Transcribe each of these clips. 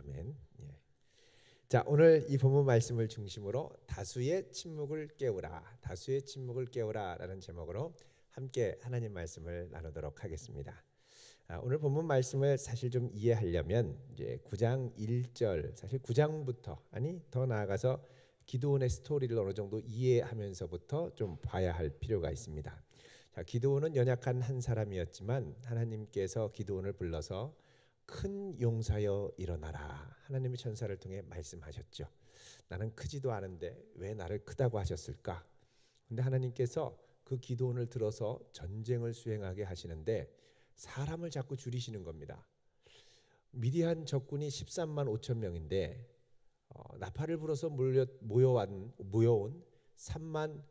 아멘. 예. 자, 오늘 이 본문 말씀을 중심으로 다수의 침묵을 깨우라, 다수의 침묵을 깨우라라는 제목으로 함께 하나님 말씀을 나누도록 하겠습니다. 오늘 본문 말씀을 사실 좀 이해하려면 이제 9장 1절, 사실 9장부터 아니 더 나아가서 기드온의 스토리를 어느 정도 이해하면서부터 좀 봐야 할 필요가 있습니다. 자, 기드온은 연약한 한 사람이었지만 하나님께서 기드온을 불러서 큰 용사여 일어나라, 하나님의 천사를 통해 말씀하셨죠. 나는 크지도 않은데 왜 나를 크다고 하셨을까? 근데 하나님께서 그 기드온을 들어서 전쟁을 수행하게 하시는데 사람을 자꾸 줄이시는 겁니다. 미디안 적군이 13만 5천 명인데 나팔을 불어서 모여온 3만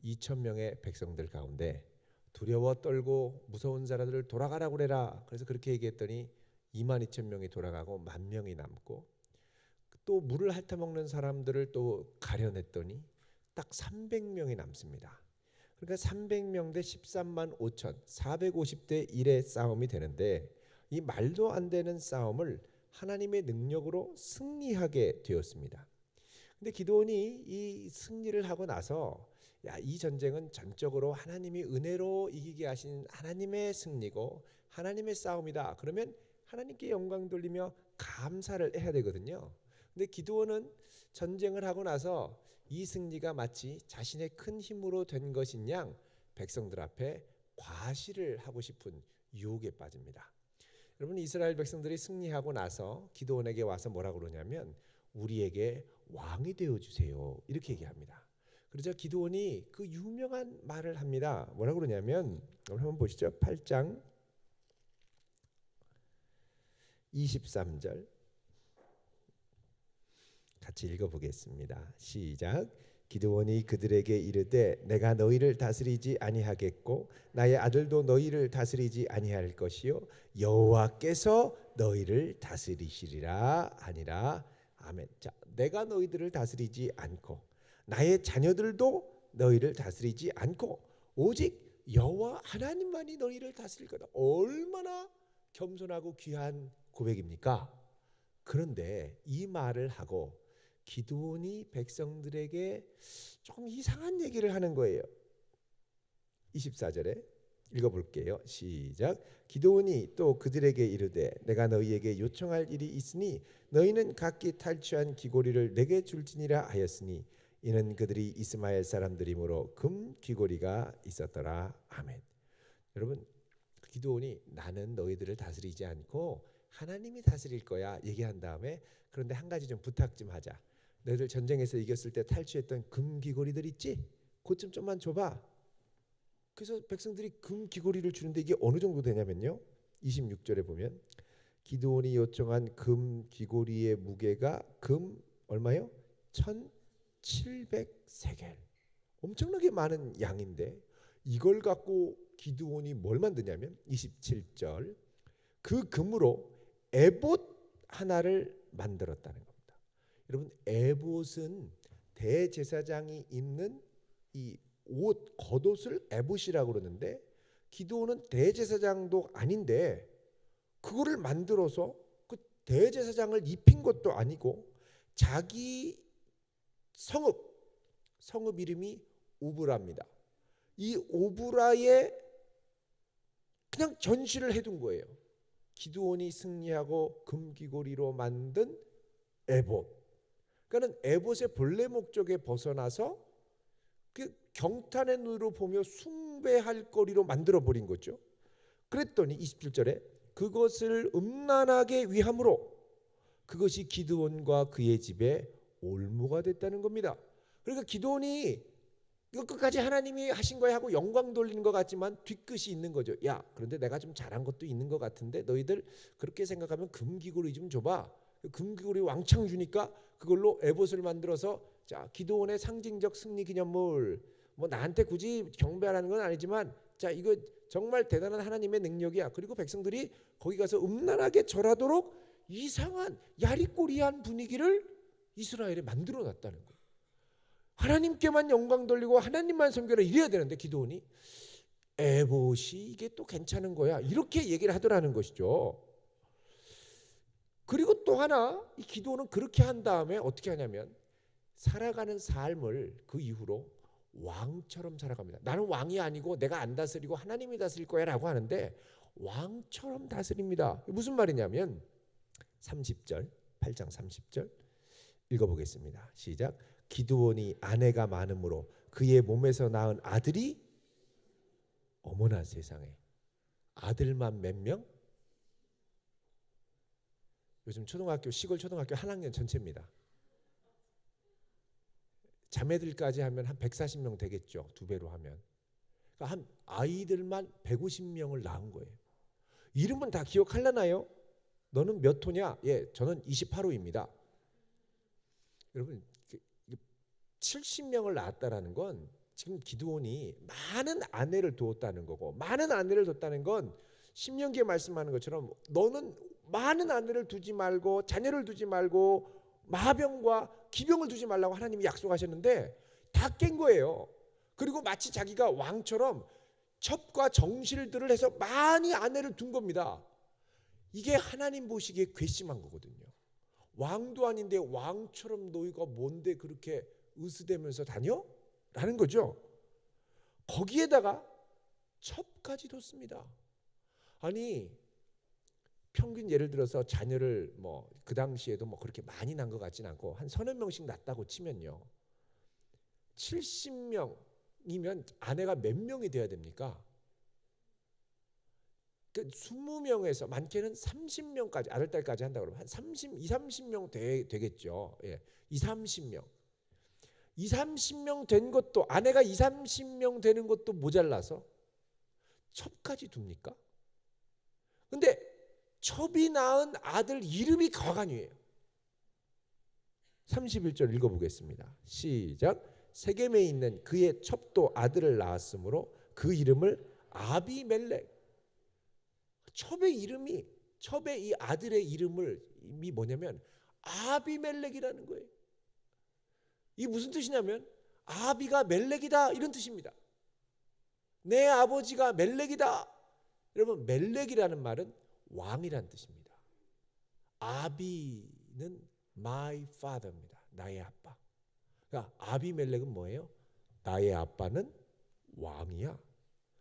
2천 명의 백성들 가운데 두려워 떨고 무서운 자들을 돌아가라고 그래라. 그래서 그렇게 얘기했더니 2만 2천 명이 돌아가고 1만 명이 남고, 또 물을 핥아먹는 사람들을 또 가려냈더니 딱 300명이 남습니다. 그러니까 300명 대 13만 5천, 450대 1의 싸움이 되는데 이 말도 안 되는 싸움을 하나님의 능력으로 승리하게 되었습니다. 근데 기드온이 이 승리를 하고 나서 이 전쟁은 전적으로 하나님이 은혜로 이기게 하신 하나님의 승리고 하나님의 싸움이다. 그러면 하나님께 영광 돌리며 감사를 해야 되거든요. 근데 기드온은 전쟁을 하고 나서 이 승리가 마치 자신의 큰 힘으로 된 것인 양 백성들 앞에 과시를 하고 싶은 유혹에 빠집니다. 여러분, 이스라엘 백성들이 승리하고 나서 기드온에게 와서 뭐라고 그러냐면 우리에게 왕이 되어주세요, 이렇게 얘기합니다. 그러자 기드온이 그 유명한 말을 합니다. 뭐라고 그러냐면 한번 보시죠. 8장 23절 같이 읽어보겠습니다. 시작. 기드온이 그들에게 이르되 내가 너희를 다스리지 아니하겠고 나의 아들도 너희를 다스리지 아니할 것이요 여호와께서 너희를 다스리시리라 하니라. 아멘. 자, 내가 너희들을 다스리지 않고 나의 자녀들도 너희를 다스리지 않고 오직 여호와 하나님만이 너희를 다스릴 거다. 얼마나 겸손하고 귀한 고백입니까? 그런데 이 말을 하고 기드온이 백성들에게 조금 이상한 얘기를 하는 거예요. 24절에 읽어볼게요. 시작. 기드온이 또 그들에게 이르되 내가 너희에게 요청할 일이 있으니 너희는 각기 탈취한 귀고리를 내게 줄지니라 하였으니 이는 그들이 이스마엘 사람들이므로 금 귀고리가 있었더라. 아멘. 여러분, 기드온이 나는 너희들을 다스리지 않고 하나님이 다스릴 거야 얘기한 다음에 그런데 한 가지 좀 부탁 좀 하자. 너희들 전쟁에서 이겼을 때 탈취했던 금 귀고리들 있지? 그것 좀만 줘봐. 그래서 백성들이 금 귀고리를 주는데 이게 어느 정도 되냐면요. 26절에 보면 기드온이 요청한 금 귀고리의 무게가 금 얼마요? 1700세겔. 엄청나게 많은 양인데 이걸 갖고 기드온이 뭘 만드냐면 27절 그 금으로 에봇 하나를 만들었다는 겁니다. 여러분, 에봇은 대제사장이 입는 이 옷, 겉옷을 에봇이라고 그러는데 기드온은 대제사장도 아닌데 그거를 만들어서 그 대제사장을 입힌 것도 아니고 자기 성읍 이름이 오브라입니다. 이 오브라에 그냥 전시를 해둔 거예요. 기드온이 승리하고 금귀고리로 만든 에봇. 그러니까 에봇의 본래 목적에 벗어나서 그 경탄의 눈으로 보며 숭배할 거리로 만들어 버린 거죠. 그랬더니 27절에 그것을 음란하게 위함으로 그것이 기드온과 그의 집에 올무가 됐다는 겁니다. 그러니까 기드온이 이거 끝까지 하나님이 하신 거야 하고 영광 돌리는 것 같지만 뒤끝이 있는 거죠. 야, 그런데 내가 좀 잘한 것도 있는 것 같은데 너희들 그렇게 생각하면 금귀고리 좀 줘봐. 금귀고리 왕창 주니까 그걸로 에봇을 만들어서 자, 기드온의 상징적 승리 기념물, 뭐 나한테 굳이 경배하라는 건 아니지만 자, 이거 정말 대단한 하나님의 능력이야. 그리고 백성들이 거기 가서 음란하게 절하도록 이상한 야리꼬리한 분위기를 이스라엘에 만들어 놨다는 거예요. 하나님께만 영광 돌리고 하나님만 섬겨라 이래야 되는데 기드온이 에봇이 이게 또 괜찮은 거야 이렇게 얘기를 하더라는 것이죠. 그리고 또 하나 이 기도는 그렇게 한 다음에 어떻게 하냐면 살아가는 삶을 그 이후로 왕처럼 살아갑니다. 나는 왕이 아니고 내가 안 다스리고 하나님이 다스릴 거야 라고 하는데 왕처럼 다스립니다. 무슨 말이냐면 30절 8장 30절 읽어보겠습니다. 시작. 기드온이 아내가 많으므로 그의 몸에서 낳은 아들이 어머나 세상에 아들만 몇 명? 요즘 초등학교 시골 초등학교 한 학년 전체입니다. 자매들까지 하면 한 140명 되겠죠. 두 배로 하면. 그러니까 한 아이들만 150명을 낳은 거예요. 이름은 다 기억하려나요? 너는 몇 호냐? 예, 저는 28호입니다. 여러분 70명을 낳았다라는 건 지금 기드온이 많은 아내를 두었다는 거고 많은 아내를 뒀다는 건 신명기에 말씀하는 것처럼 너는 많은 아내를 두지 말고 자녀를 두지 말고 마병과 기병을 두지 말라고 하나님이 약속하셨는데 다 깬 거예요. 그리고 마치 자기가 왕처럼 첩과 정실들을 해서 많이 아내를 둔 겁니다. 이게 하나님 보시기에 괘씸한 거거든요. 왕도 아닌데 왕처럼 너희가 뭔데 그렇게 으스대면서 다녀? 라는 거죠. 거기에다가 첩까지 뒀습니다. 아니 평균 예를 들어서 자녀를 뭐 그 당시에도 뭐 그렇게 많이 낳은 것 같진 않고 한 서너 명씩 낳았다고 치면요. 70명이면 아내가 몇 명이 돼야 됩니까? 20명에서 많게는 30명까지 아들 딸까지 한다 그러면 한 30명 되겠죠. 예. 30명 된 것도 아내가 30명 되는 것도 모자라서 첩까지 둡니까? 근데 첩이 낳은 아들 이름이 거간이에요. 31절 읽어보겠습니다. 시작. 세겜에 있는 그의 첩도 아들을 낳았으므로 그 이름을 아비멜렉. 첩의 이 아들의 이름이 뭐냐면 아비멜렉이라는 거예요. 이게 무슨 뜻이냐면 아비가 멜렉이다 이런 뜻입니다. 내 아버지가 멜렉이다. 여러분 멜렉이라는 말은 왕이란 뜻입니다. 아비는 my father입니다. 나의 아빠. 그러니까 아비멜렉은 뭐예요? 나의 아빠는 왕이야.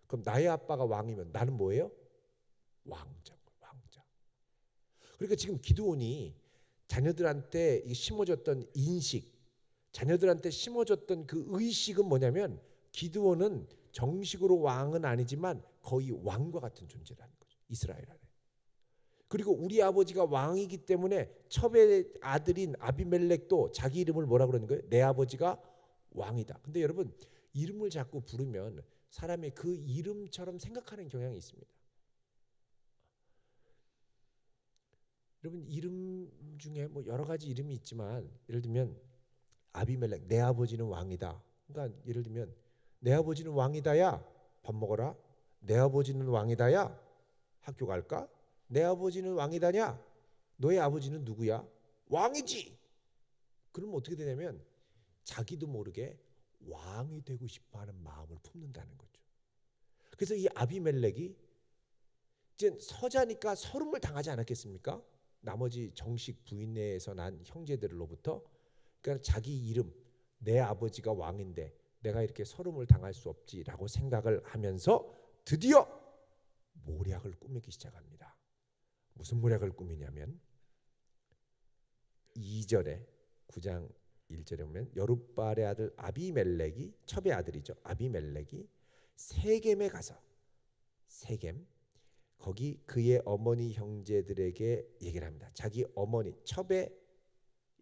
그럼 나의 아빠가 왕이면 나는 뭐예요? 왕자. 그러니까 지금 기드온이 자녀들한테 심어줬던 인식, 자녀들한테 심어줬던 그 의식은 뭐냐면 기드온은 정식으로 왕은 아니지만 거의 왕과 같은 존재라는 거죠. 이스라엘 안에. 그리고 우리 아버지가 왕이기 때문에 첩의 아들인 아비멜렉도 자기 이름을 뭐라 그러는 거예요? 내 아버지가 왕이다. 근데 여러분 이름을 자꾸 부르면 사람의 그 이름처럼 생각하는 경향이 있습니다. 여러분 이름 중에 뭐 여러 가지 이름이 있지만 예를 들면 아비멜렉 내 아버지는 왕이다. 그러니까 예를 들면 내 아버지는 왕이다야 밥 먹어라. 내 아버지는 왕이다야 학교 갈까? 내 아버지는 왕이다냐? 너의 아버지는 누구야? 왕이지. 그러면 어떻게 되냐면 자기도 모르게 왕이 되고 싶어하는 마음을 품는다는 거죠. 그래서 이 아비멜렉이 이제 서자니까 서름을 당하지 않았겠습니까? 나머지 정식 부인내에서 난 형제들로부터. 그러니까 자기 이름 내 아버지가 왕인데 내가 이렇게 서름을 당할 수 없지라고 생각을 하면서 드디어 모략을 꾸미기 시작합니다. 무슨 모략을 꾸미냐면 2절에 9장 1절에 보면 여룻발의 아들 아비멜렉이 첩의 아들이죠. 아비멜렉이 세겜에 가서 세겜 거기 그의 어머니 형제들에게 얘기를 합니다. 자기 어머니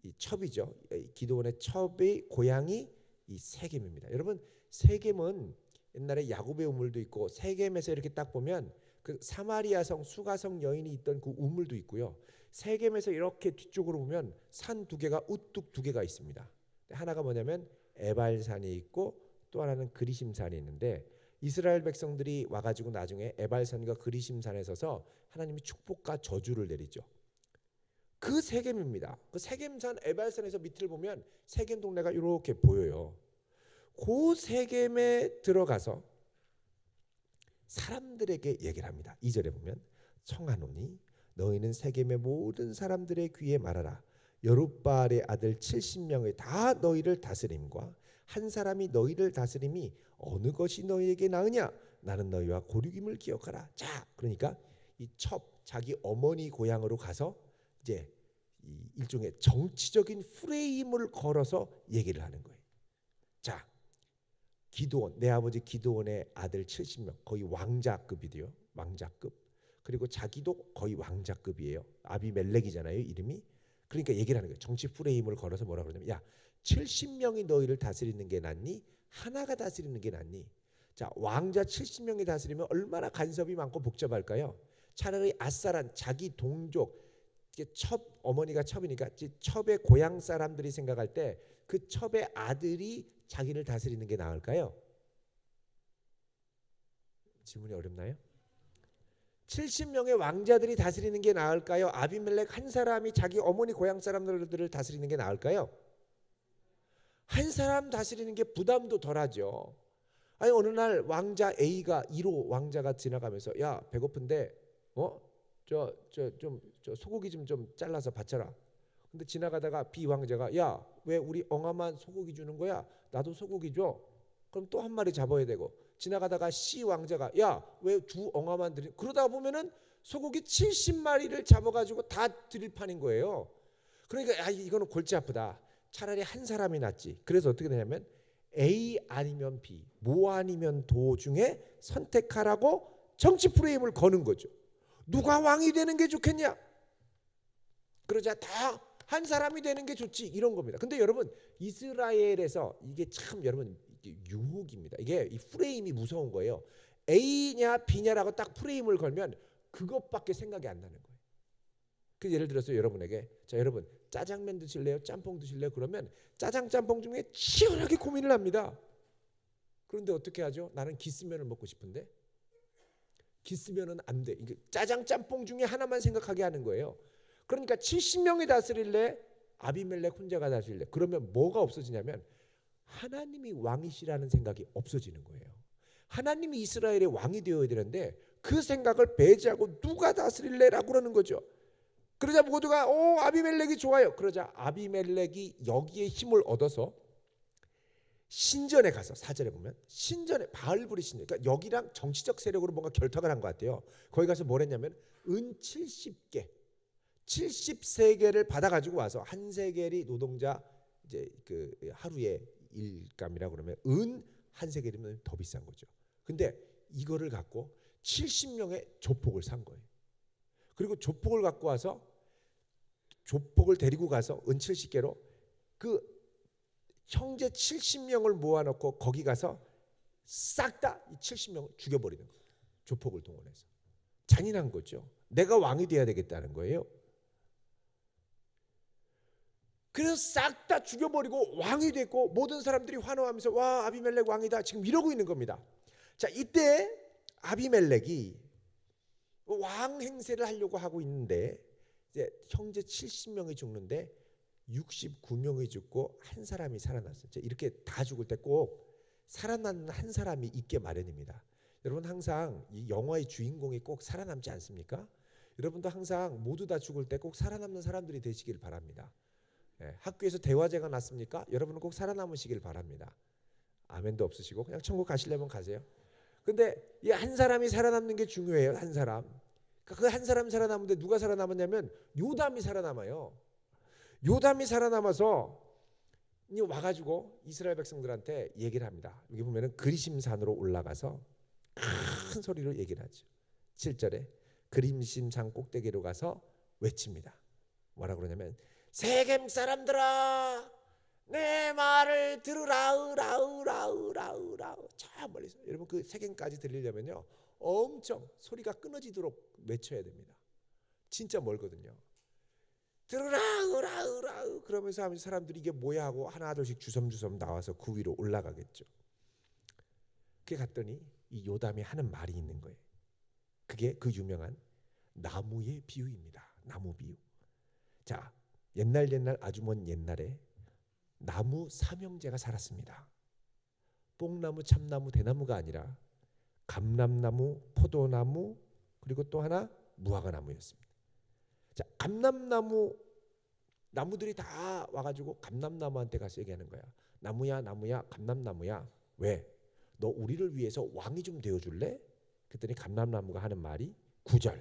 이 첩이죠. 기드온의 첩의 고향이 이 세겜입니다. 여러분 세겜은 옛날에 야곱의 우물도 있고 세겜에서 이렇게 딱 보면 그 사마리아성 수가성 여인이 있던 그 우물도 있고요. 세겜에서 이렇게 뒤쪽으로 보면 산 두 개가 우뚝 두 개가 있습니다. 하나가 뭐냐면 에발산이 있고 또 하나는 그리심산이 있는데 이스라엘 백성들이 와가지고 나중에 에발산과 그리심산에 서서 하나님이 축복과 저주를 내리죠. 그 세겜입니다. 그 세겜산 에발산에서 밑을 보면 세겜 동네가 이렇게 보여요. 그 세겜에 들어가서 사람들에게 얘기를 합니다. 2절에 보면 청하노니 너희는 세겜의 모든 사람들의 귀에 말하라. 여룹바알의 아들 70명의 다 너희를 다스림과 한 사람이 너희를 다스림이 어느 것이 너희에게 나으냐? 나는 너희와 고륙임을 기억하라. 자, 그러니까 이 첩 자기 어머니 고향으로 가서 이제 이 일종의 정치적인 프레임을 걸어서 얘기를 하는 거예요. 자, 기드온, 내 아버지 기드온의 아들 70명, 거의 왕자급이돼요. 왕자급. 그리고 자기도 거의 왕자급이에요. 아비멜렉이잖아요, 이름이. 그러니까 얘기를 하는 거예요. 정치 프레임을 걸어서 뭐라 그러냐면, 야, 70명이 너희를 다스리는 게 낫니? 하나가 다스리는 게 낫니? 자, 왕자 70명이 다스리면 얼마나 간섭이 많고 복잡할까요? 차라리 아싸란 자기 동족, 첩, 어머니가 첩이니까 첩의 고향 사람들이 생각할 때 그 첩의 아들이 자기를 다스리는 게 나을까요? 질문이 어렵나요? 70명의 왕자들이 다스리는 게 나을까요? 아비멜렉 한 사람이 자기 어머니 고향 사람들을 다스리는 게 나을까요? 한 사람 다스리는 게 부담도 덜하죠. 아니, 어느 날 왕자 A가 1호 왕자가 지나가면서, 야, 배고픈데 저 소고기 좀 잘라서 바쳐라. 근데 지나가다가 B 왕자가, 야, 왜 우리 엉아만 소고기 주는 거야? 나도 소고기 줘. 그럼 또 한 마리 잡아야 되고. 지나가다가 C 왕자가, 야, 왜 두 엉아만 드리? 그러다 보면은 소고기 70마리를 잡아가지고 다 드릴 판인 거예요. 그러니까 야, 이거는 골치 아프다. 차라리 한 사람이 낫지. 그래서 어떻게 되냐면 A 아니면 B, 모 아니면 도 중에 선택하라고 정치 프레임을 거는 거죠. 누가 왕이 되는 게 좋겠냐? 그러자 다 한 사람이 되는 게 좋지, 이런 겁니다. 근데 여러분, 이스라엘에서 이게 참 여러분 이게 유혹입니다. 이게 이 프레임이 무서운 거예요. A냐 B냐라고 딱 프레임을 걸면 그것밖에 생각이 안 나는 거예요. 그 예를 들어서 여러분에게, 자, 여러분 짜장면 드실래요? 짬뽕 드실래요? 그러면 짜장 짬뽕 중에 치열하게 고민을 합니다. 그런데 어떻게 하죠? 나는 기스면을 먹고 싶은데 기스면은 안 돼. 이게 짜장 짬뽕 중에 하나만 생각하게 하는 거예요. 그러니까 70명이 다스릴래? 아비멜렉 혼자가 다스릴래? 그러면 뭐가 없어지냐면 하나님이 왕이시라는 생각이 없어지는 거예요. 하나님이 이스라엘의 왕이 되어야 되는데 그 생각을 배제하고 누가 다스릴래라고 그러는 거죠. 그러자 모두가 아비멜렉이 좋아요. 그러자 아비멜렉이 여기에 힘을 얻어서 신전에 가서, 4절에 보면 신전에 바알불이 신전, 그러니까 여기랑 정치적 세력으로 뭔가 결탁을 한 것 같아요. 거기 가서 뭘 했냐면 은 70개 73개를 받아가지고 와서 한 세겔이 노동자 이제 그 하루의 일감이라고 그러면 은 한 세겔이면 더 비싼 거죠. 근데 이거를 갖고 70명의 조폭을 산 거예요. 그리고 조폭을 갖고 와서 조폭을 데리고 가서 은 70개로 그 형제 70명을 모아놓고 거기 가서 싹 다 이 70명을 죽여버리는 거예요. 조폭을 동원해서. 잔인한 거죠. 내가 왕이 돼야 되겠다는 거예요. 그래서 싹 다 죽여버리고 왕이 됐고 모든 사람들이 환호하면서 와, 아비멜렉 왕이다 지금 이러고 있는 겁니다. 자, 이때 아비멜렉이 왕 행세를 하려고 하고 있는데 이제 형제 70명이 죽는데 69명이 죽고 한 사람이 살아났어요. 이렇게 다 죽을 때 꼭 살아남는 한 사람이 있게 마련입니다. 여러분, 항상 이 영화의 주인공이 꼭 살아남지 않습니까? 여러분도 항상 모두 다 죽을 때 꼭 살아남는 사람들이 되시길 바랍니다. 학교에서 대화제가 났습니까? 여러분은 꼭 살아남으시길 바랍니다. 아멘도 없으시고 그냥 천국 가시려면 가세요. 근데 이 한 사람이 살아남는 게 중요해요. 한 사람. 그 한 사람이 살아남는데 누가 살아남았냐면 요담이 살아남아요. 요담이 살아남아서 와가지고 이스라엘 백성들한테 얘기를 합니다. 여기 보면은 그리심산으로 올라가서 큰 소리로 얘기를 하죠. 7절에 그리심산 꼭대기로 가서 외칩니다. 뭐라 그러냐면 세겜 사람들아, 내 말을 들으라. 으라으라으라으라으. 저 멀리서. 여러분, 그 세겜까지 들리려면요 엄청 소리가 끊어지도록 외쳐야 됩니다. 진짜 멀거든요. 들으라 으라으라으 그러면서 하면서 사람들이 이게 뭐야 하고 하나둘씩 주섬주섬 나와서 그 위로 올라가겠죠. 그게 갔더니 이 요담이 하는 말이 있는 거예요. 그게 그 유명한 나무의 비유입니다. 나무 비유. 자, 옛날 아주 먼 옛날에 나무 삼형제가 살았습니다. 뽕나무, 참나무, 대나무가 아니라 감람나무, 포도나무, 그리고 또 하나 무화과나무였습니다. 자, 감람나무 나무들이 다 와가지고 감람나무한테 가서 얘기하는 거야. 나무야, 나무야, 감람나무야. 왜? 너 우리를 위해서 왕이 좀 되어줄래? 그랬더니 감람나무가 하는 말이 9절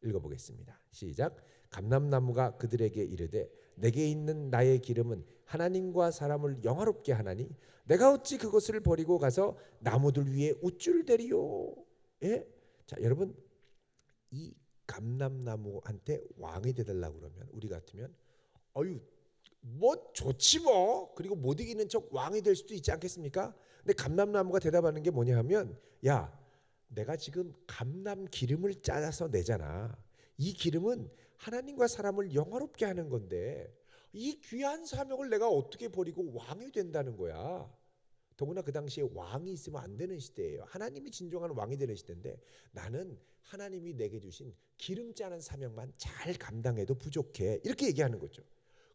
읽어보겠습니다. 시작. 감람나무가 그들에게 이르되 내게 있는 나의 기름은 하나님과 사람을 영화롭게 하나니 내가 어찌 그것을 버리고 가서 나무들 위에 우쭐대리요. 예? 자, 여러분, 이 감람나무한테 왕이 되달라고 그러면 우리 같으면 어유 뭐 좋지 뭐, 그리고 못 이기는 척 왕이 될 수도 있지 않겠습니까? 근데 감람나무가 대답하는 게 뭐냐 하면, 야, 내가 지금 감람 기름을 짜서 내잖아. 이 기름은 하나님과 사람을 영화롭게 하는 건데 이 귀한 사명을 내가 어떻게 버리고 왕이 된다는 거야. 더구나 그 당시에 왕이 있으면 안 되는 시대예요. 하나님이 진정한 왕이 되는 시대인데 나는 하나님이 내게 주신 기름 짜는 사명만 잘 감당해도 부족해. 이렇게 얘기하는 거죠.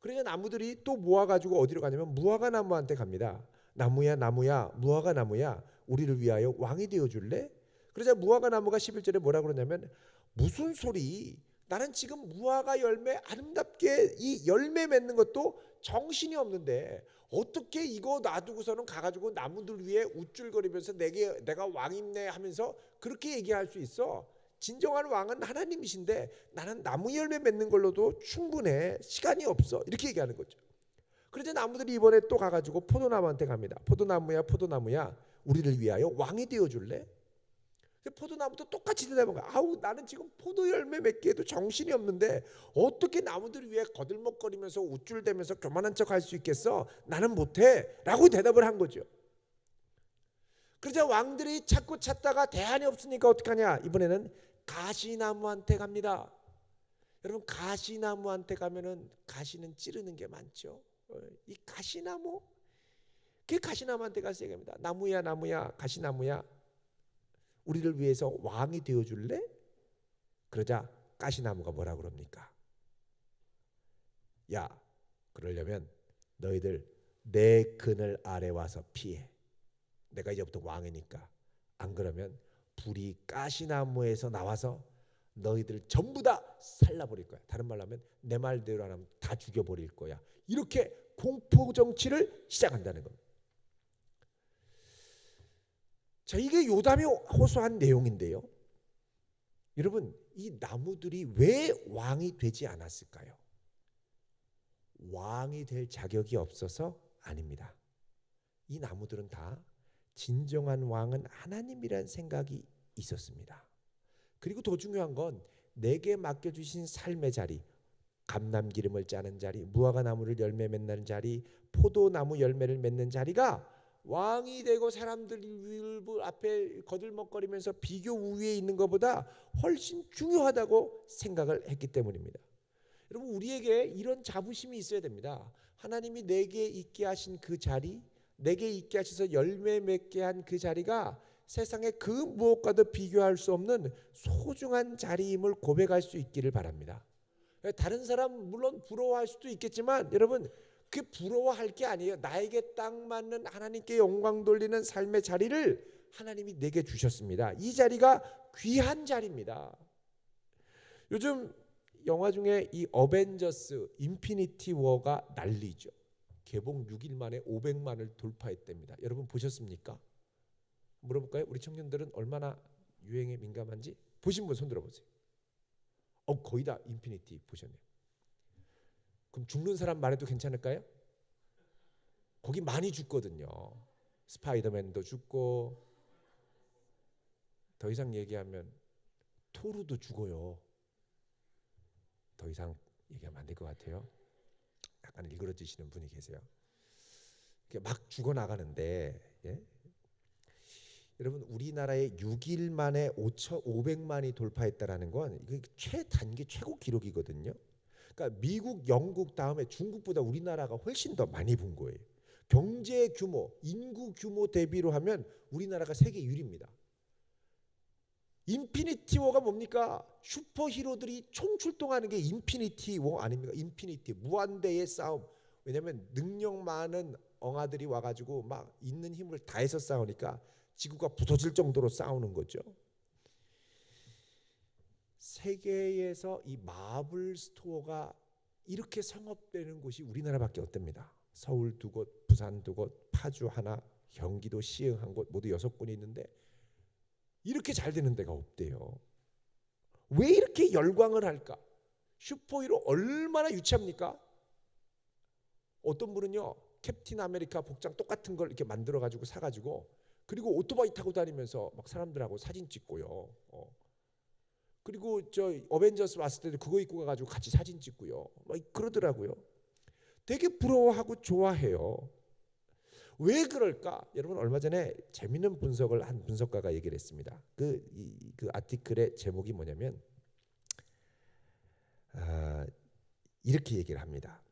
그러니까 나무들이 또 모아가지고 어디로 가냐면 무화과 나무한테 갑니다. 나무야, 나무야, 무화과 나무야, 우리를 위하여 왕이 되어줄래? 그러자 무화과 나무가 11절에 뭐라 그러냐면, 무슨 소리? 나는 지금 무화과 열매 아름답게 이 열매 맺는 것도 정신이 없는데 어떻게 이거 놔두고서는 가가지고 나무들 위에 우쭐거리면서 내가 왕이네 하면서 그렇게 얘기할 수 있어? 진정한 왕은 하나님이신데 나는 나무 열매 맺는 걸로도 충분해. 시간이 없어. 이렇게 얘기하는 거죠. 그래서 나무들이 이번에 또 가가지고 포도나무한테 갑니다. 포도나무야, 포도나무야, 우리를 위하여 왕이 되어줄래? 포도나무도 똑같이 대답한 거야. 아우, 나는 지금 포도 열매 맺기에도 정신이 없는데 어떻게 나무들 위에 거들먹거리면서 우쭐대면서 교만한 척 할 수 있겠어? 나는 못해 라고 대답을 한 거죠. 그러자 왕들이 찾고 찾다가 대안이 없으니까 어떡하냐? 이번에는 가시나무한테 갑니다. 여러분, 가시나무한테 가면은 가시는 찌르는 게 많죠. 이 가시나무, 그 가시나무한테 가서 얘기합니다. 나무야, 나무야, 가시나무야, 우리를 위해서 왕이 되어줄래? 그러자 가시나무가 뭐라 그럽니까? 야, 그러려면 너희들 내 그늘 아래 와서 피해. 내가 이제부터 왕이니까. 안 그러면 불이 가시나무에서 나와서 너희들 전부 다 살라버릴 거야. 다른 말로 하면 내 말대로 안 하면 다 죽여버릴 거야. 이렇게 공포 정치를 시작한다는 겁니다. 자, 이게 요담이 호소한 내용인데요. 여러분, 이 나무들이 왜 왕이 되지 않았을까요? 왕이 될 자격이 없어서 아닙니다. 이 나무들은 다 진정한 왕은 하나님이라는 생각이 있었습니다. 그리고 더 중요한 건 내게 맡겨주신 삶의 자리, 감람기름을 짜는 자리, 무화과나무를 열매 맺는 자리, 포도나무 열매를 맺는 자리가 왕이 되고 사람들 앞에 거들먹거리면서 비교 우위에 있는 것보다 훨씬 중요하다고 생각을 했기 때문입니다. 여러분, 우리에게 이런 자부심이 있어야 됩니다. 하나님이 내게 있게 하신 그 자리, 내게 있게 하셔서 열매 맺게 한 그 자리가 세상의 그 무엇과도 비교할 수 없는 소중한 자리임을 고백할 수 있기를 바랍니다. 다른 사람 물론 부러워할 수도 있겠지만 여러분, 그 부러워할 게 아니에요. 나에게 딱 맞는 하나님께 영광 돌리는 삶의 자리를 하나님이 내게 주셨습니다. 이 자리가 귀한 자리입니다. 요즘 영화 중에 이 어벤져스 인피니티 워가 난리죠. 개봉 6일 만에 500만을 돌파했답니다. 여러분 보셨습니까? 물어볼까요? 우리 청년들은 얼마나 유행에 민감한지 보신 분 손 들어보세요. 거의 다 인피니티 보셨네요. 그럼 죽는 사람 말해도 괜찮을까요? 거기 많이 죽거든요. 스파이더맨도 죽고, 더 이상 얘기하면 토르도 죽어요. 더 이상 얘기하면 안 될 것 같아요. 약간 일그러지시는 분이 계세요. 막 죽어나가는데, 예? 여러분, 우리나라에 6일 만에 500만이 돌파했다라는 건 이게 최단기 최고 기록이거든요. 그러니까 미국, 영국 다음에 중국보다 우리나라가 훨씬 더 많이 본 거예요. 경제 규모, 인구 규모 대비로 하면 우리나라가 세계 1위입니다. 인피니티 워가 뭡니까? 슈퍼히로들이 총출동하는 게 인피니티 워 아닙니까? 인피니티, 무한대의 싸움. 왜냐하면 능력 많은 엉아들이 와가지고 막 있는 힘을 다해서 싸우니까 지구가 부서질 정도로 싸우는 거죠. 세계에서 이 마블 스토어가 이렇게 성업되는 곳이 우리나라밖에 없답니다. 서울 2곳, 부산 2곳, 파주 하나, 경기도 시흥 1곳 모두 6군이 있는데 이렇게 잘 되는 데가 없대요. 왜 이렇게 열광을 할까? 슈퍼히로 얼마나 유치합니까? 어떤 분은요 캡틴 아메리카 복장 똑같은 걸 이렇게 만들어 가지고 사가지고 그리고 오토바이 타고 다니면서 막 사람들하고 사진 찍고요. 그리고 저 어벤져스 왔을 때도 그거 입고 가가지고 같이 사진 찍고요. 막 그러더라고요. 되게 부러워하고 좋아해요. 왜 그럴까? 여러분 얼마 전에 재밌는 분석을 한 분석가가 얘기를 했습니다. 그 아티클의 제목이 뭐냐면 이렇게 얘기를 합니다.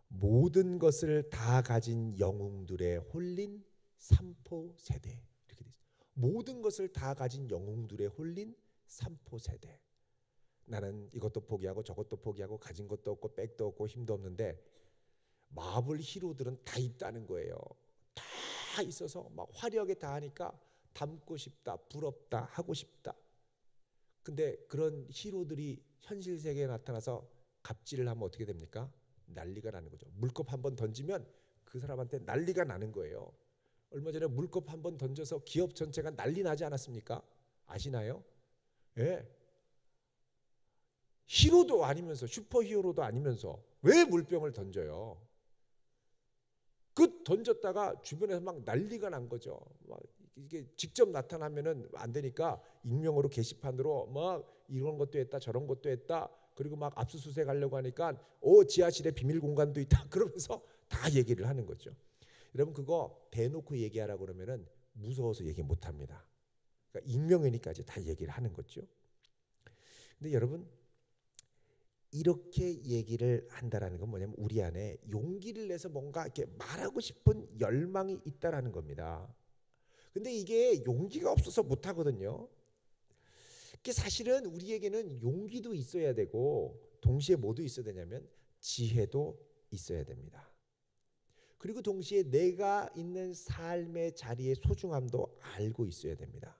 모든 것을 다 가진 영웅들에 홀린 삼포 세대. 이렇게 돼 있어요. 모든 것을 다 가진 영웅들에 홀린 삼포 세대. 나는 이것도 포기하고 저것도 포기하고 가진 것도 없고 백도 없고 힘도 없는데 마블 히로들은 다 있다는 거예요. 다 있어서 막 화려하게 다 하니까 닮고 싶다, 부럽다, 하고 싶다. 근데 그런 히로들이 현실 세계에 나타나서 갑질을 하면 어떻게 됩니까? 난리가 나는 거죠. 물컵 한번 던지면 그 사람한테 난리가 나는 거예요. 얼마 전에 물컵 한번 던져서 기업 전체가 난리 나지 않았습니까? 아시나요? 예. 히로도 아니면서 슈퍼히어로도 아니면서 왜 물병을 던져요? 그 던졌다가 주변에서 막 난리가 난 거죠. 막 이게 직접 나타나면은 안 되니까 익명으로 게시판으로 막 이런 것도 했다 저런 것도 했다 그리고 막 압수수색 하려고 하니까 지하실에 비밀 공간도 있다 그러면서 다 얘기를 하는 거죠. 여러분 그거 대놓고 얘기하라고 그러면은 무서워서 얘기 못 합니다. 그러니까 익명이니까지 다 얘기를 하는 거죠. 근데 여러분 이렇게 얘기를 한다라는 건 뭐냐면 우리 안에 용기를 내서 뭔가 이렇게 말하고 싶은 열망이 있다라는 겁니다. 근데 이게 용기가 없어서 못 하거든요. 사실은 우리에게는 용기도 있어야 되고 동시에 뭐도 있어야 되냐면 지혜도 있어야 됩니다. 그리고 동시에 내가 있는 삶의 자리의 소중함도 알고 있어야 됩니다.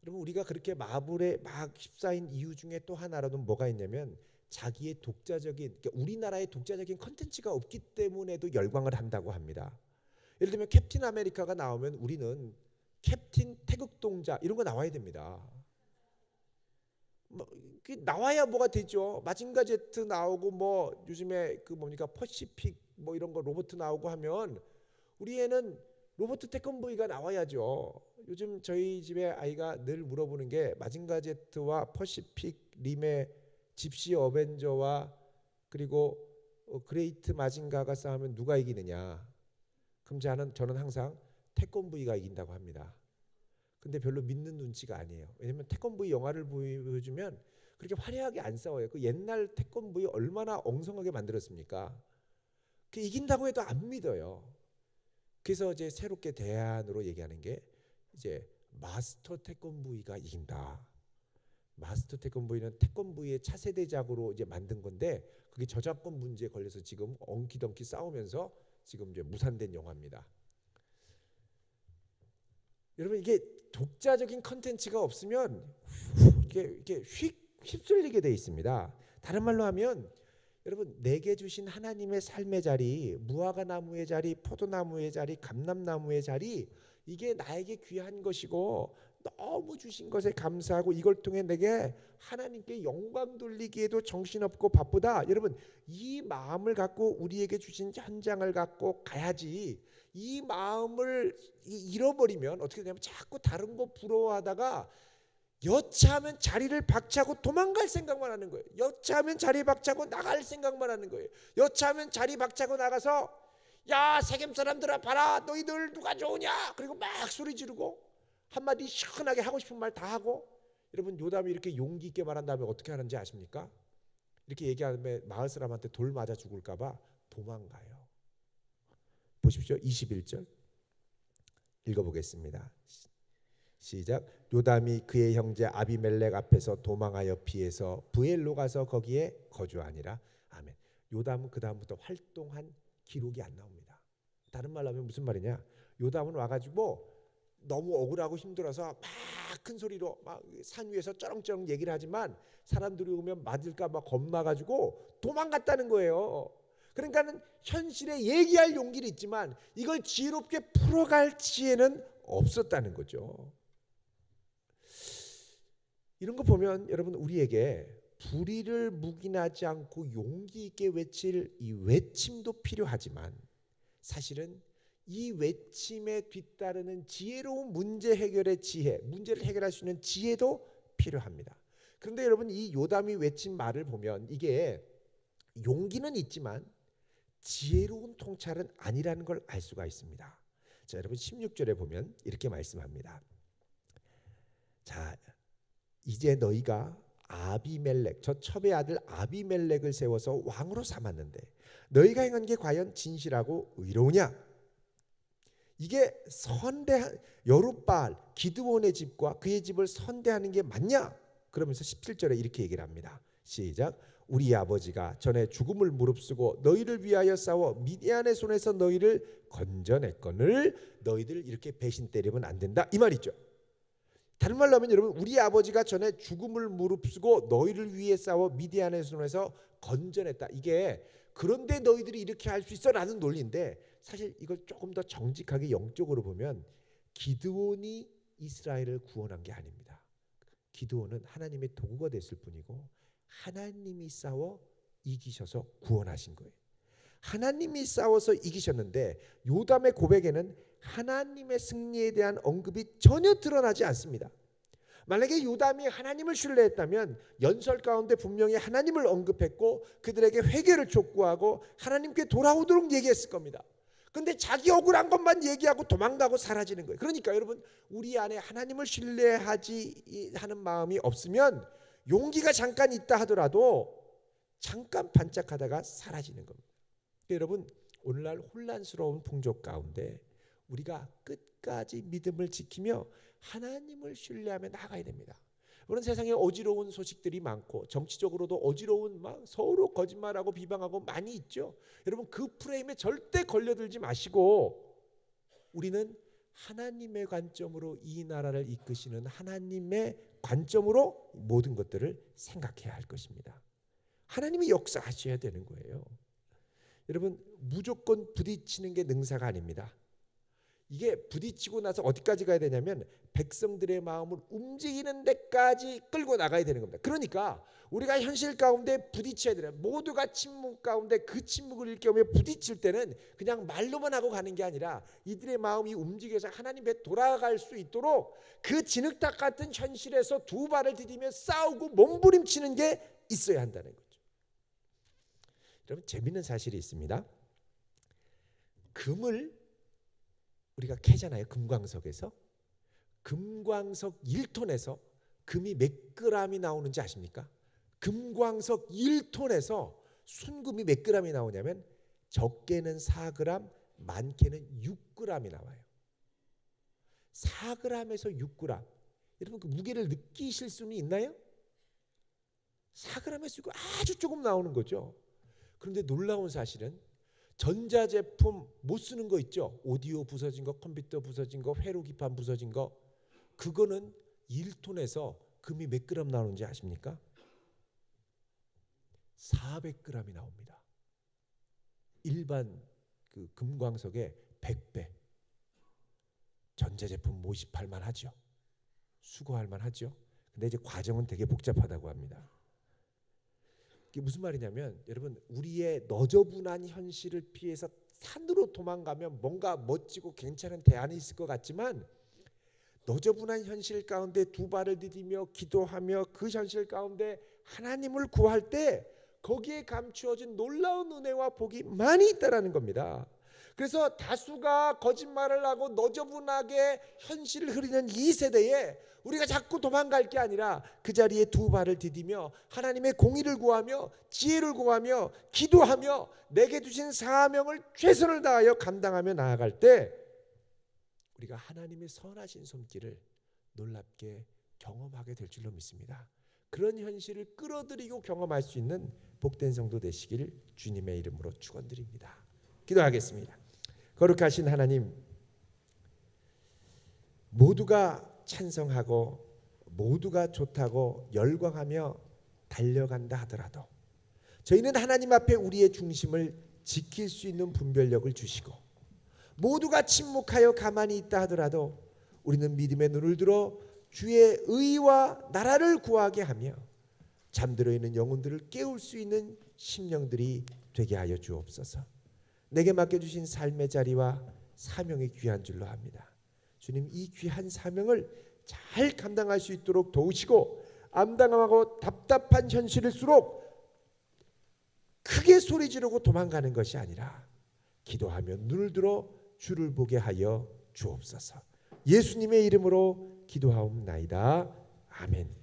여러분 우리가 그렇게 마블에 막 휩싸인 이유 중에 또 하나로는 뭐가 있냐면 자기의 독자적인 그러니까 우리나라의 독자적인 컨텐츠가 없기 때문에도 열광을 한다고 합니다. 예를 들면 캡틴 아메리카가 나오면 우리는 캡틴 태극동자 이런 거 나와야 됩니다. 뭐 나와야 뭐가 되죠. 마징가 제트 나오고 뭐 요즘에 그 뭡니까 퍼시픽 뭐 이런 거 로봇 나오고 하면 우리 애는 로버트 태권브이가 나와야죠. 요즘 저희 집에 아이가 늘 물어보는 게 마징가 제트와 퍼시픽 림의 집시 어벤져와 그리고 그레이트 마징가가 싸우면 누가 이기느냐. 그럼 저는 항상 태권브이가 이긴다고 합니다. 근데 별로 믿는 눈치가 아니에요. 왜냐면 태권브이 영화를 보여주면 그렇게 화려하게 안 싸워요. 그 옛날 태권브이 얼마나 엉성하게 만들었습니까? 그 이긴다고 해도 안 믿어요. 그래서 이제 새롭게 대안으로 얘기하는 게 이제 마스터 태권브이가 이긴다. 마스터 태권브이는 태권브이의 차세대작으로 이제 만든 건데 그게 저작권 문제에 걸려서 지금 엉키덩키 싸우면서 지금 이제 무산된 영화입니다. 여러분 이게 독자적인 컨텐츠가 없으면 이게 휩쓸리게 돼 있습니다. 다른 말로 하면 여러분 내게 주신 하나님의 삶의 자리, 무화과 나무의 자리, 포도나무의 자리, 감람나무의 자리 이게 나에게 귀한 것이고 너무 주신 것에 감사하고 이걸 통해 내게 하나님께 영광 돌리기에도 정신없고 바쁘다. 여러분 이 마음을 갖고 우리에게 주신 현장을 갖고 가야지. 이 마음을 잃어버리면 어떻게 되냐면 자꾸 다른 거 부러워하다가 여차하면 자리를 박차고 도망갈 생각만 하는 거예요. 여차하면 자리 박차고 나갈 생각만 하는 거예요. 여차하면 자리 박차고 나가서 야 세겜 사람들아 봐라 너희들 누가 좋으냐 그리고 막 소리 지르고 한마디 시원하게 하고 싶은 말 다 하고 여러분 요담이 이렇게 용기 있게 말한 다음에 어떻게 하는지 아십니까? 이렇게 얘기하면 마을 사람한테 돌 맞아 죽을까 봐 도망가요. 보십시오. 21절 읽어보겠습니다. 시작. 요담이 그의 형제 아비멜렉 앞에서 도망하여 피해서 부엘로 가서 거기에 거주하니라. 아멘. 요담은 그 다음부터 활동한 기록이 안 나옵니다. 다른 말로 하면 무슨 말이냐? 요담은 와가지고 너무 억울하고 힘들어서 막 큰 소리로 막 산 위에서 쩌렁쩌렁 얘기를 하지만 사람들이 오면 맞을까 봐 겁나가지고 도망갔다는 거예요. 그러니까는 현실에 얘기할 용기는 있지만 이걸 지혜롭게 풀어갈 지혜는 없었다는 거죠. 이런 거 보면 여러분, 우리에게 불의를 묵인하지 않고 용기 있게 외칠 이 외침도 필요하지만 사실은 이 외침에 뒤따르는 지혜로운 문제 해결의 지혜, 문제를 해결할 수 있는 지혜도 필요합니다. 그런데 여러분, 이 요담이 외친 말을 보면 이게 용기는 있지만 지혜로운 통찰은 아니라는 걸 알 수가 있습니다. 자, 여러분 16절에 보면 이렇게 말씀합니다. 자, 이제 너희가 아비멜렉, 저 첩의 아들 아비멜렉을 세워서 왕으로 삼았는데 너희가 행한 게 과연 진실하고 의로우냐? 이게 선대한 여룻바알 기드온의 집과 그의 집을 선대하는 게 맞냐? 그러면서 17절에 이렇게 얘기를 합니다. 시작. 우리 아버지가 전에 죽음을 무릅쓰고 너희를 위하여 싸워 미디안의 손에서 너희를 건져냈거늘 너희들 이렇게 배신 때리면 안 된다, 이 말이죠. 다른 말로 하면 여러분, 우리 아버지가 전에 죽음을 무릅쓰고 너희를 위해 싸워 미디안의 손에서 건져냈다. 이게 그런데 너희들이 이렇게 할 수 있어 라는 논리인데, 사실 이걸 조금 더 정직하게 영적으로 보면 기드온이 이스라엘을 구원한 게 아닙니다. 기드온은 하나님의 도구가 됐을 뿐이고 하나님이 싸워 이기셔서 구원하신 거예요. 하나님이 싸워서 이기셨는데 요담의 고백에는 하나님의 승리에 대한 언급이 전혀 드러나지 않습니다. 만약에 요담이 하나님을 신뢰했다면 연설 가운데 분명히 하나님을 언급했고 그들에게 회개를 촉구하고 하나님께 돌아오도록 얘기했을 겁니다. 근데 자기 억울한 것만 얘기하고 도망가고 사라지는 거예요. 그러니까 여러분, 우리 안에 하나님을 신뢰하지 하는 마음이 없으면 용기가 잠깐 있다 하더라도 잠깐 반짝하다가 사라지는 겁니다. 여러분, 오늘날 혼란스러운 풍조 가운데 우리가 끝까지 믿음을 지키며 하나님을 신뢰하며 나가야 됩니다. 물론 세상에 어지러운 소식들이 많고 정치적으로도 어지러운 막 서로 거짓말하고 비방하고 많이 있죠. 여러분, 그 프레임에 절대 걸려들지 마시고 우리는 하나님의 관점으로 이 나라를 이끄시는 하나님의 관점으로 모든 것들을 생각해야 할 것입니다. 하나님이 역사하셔야 되는 거예요. 여러분, 무조건 부딪히는 게 능사가 아닙니다. 이게 부딪히고 나서 어디까지 가야 되냐면 백성들의 마음을 움직이는 데까지 끌고 나가야 되는 겁니다. 그러니까 우리가 현실 가운데 부딪혀야 되는, 모두가 침묵 가운데 그 침묵을 일깨우며 부딪힐 때는 그냥 말로만 하고 가는 게 아니라 이들의 마음이 움직여서 하나님께 돌아갈 수 있도록 그 진흙탕 같은 현실에서 두 발을 디디며 싸우고 몸부림치는 게 있어야 한다는 거죠. 여러분, 재밌는 사실이 있습니다. 금을 우리가 캐잖아요. 금광석에서. 금광석 1톤에서 금이 몇 그램이 나오는지 아십니까? 금광석 1톤에서 순금이 몇 그램이 나오냐면 적게는 4g, 많게는 6g이 나와요. 4g에서 6g. 여러분, 그 무게를 느끼실 수는 있나요? 4g에서 6g, 아주 조금 나오는 거죠. 그런데 놀라운 사실은 전자제품 못 쓰는 거 있죠. 오디오 부서진 거, 컴퓨터 부서진 거, 회로 기판 부서진 거, 그거는 1톤에서 금이 몇 그램 나오는지 아십니까? 400g이 나옵니다. 일반 그 금광석의 100배. 전자제품 모집할 만하죠. 수거할 만하죠. 근데 이제 과정은 되게 복잡하다고 합니다. 이게 무슨 말이냐면 여러분, 우리의 너저분한 현실을 피해서 산으로 도망가면 뭔가 멋지고 괜찮은 대안이 있을 것 같지만 너저분한 현실 가운데 두 발을 디디며 기도하며 그 현실 가운데 하나님을 구할 때 거기에 감추어진 놀라운 은혜와 복이 많이 있다라는 겁니다. 그래서 다수가 거짓말을 하고 너저분하게 현실을 흐리는 이 세대에 우리가 자꾸 도망갈 게 아니라 그 자리에 두 발을 디디며 하나님의 공의를 구하며 지혜를 구하며 기도하며 내게 주신 사명을 최선을 다하여 감당하며 나아갈 때 우리가 하나님의 선하신 손길을 놀랍게 경험하게 될 줄로 믿습니다. 그런 현실을 끌어들이고 경험할 수 있는 복된 성도 되시길 주님의 이름으로 축원드립니다. 기도하겠습니다. 거룩하신 하나님, 모두가 찬성하고 모두가 좋다고 열광하며 달려간다 하더라도 저희는 하나님 앞에 우리의 중심을 지킬 수 있는 분별력을 주시고, 모두가 침묵하여 가만히 있다 하더라도 우리는 믿음의 눈을 들어 주의 의와 나라를 구하게 하며 잠들어 있는 영혼들을 깨울 수 있는 심령들이 되게 하여 주옵소서. 내게 맡겨주신 삶의 자리와 사명이 귀한 줄로 압니다. 주님, 이 귀한 사명을 잘 감당할 수 있도록 도우시고, 암담하고 답답한 현실일수록 크게 소리 지르고 도망가는 것이 아니라 기도하며 눈을 들어 주를 보게 하여 주옵소서. 예수님의 이름으로 기도하옵나이다. 아멘.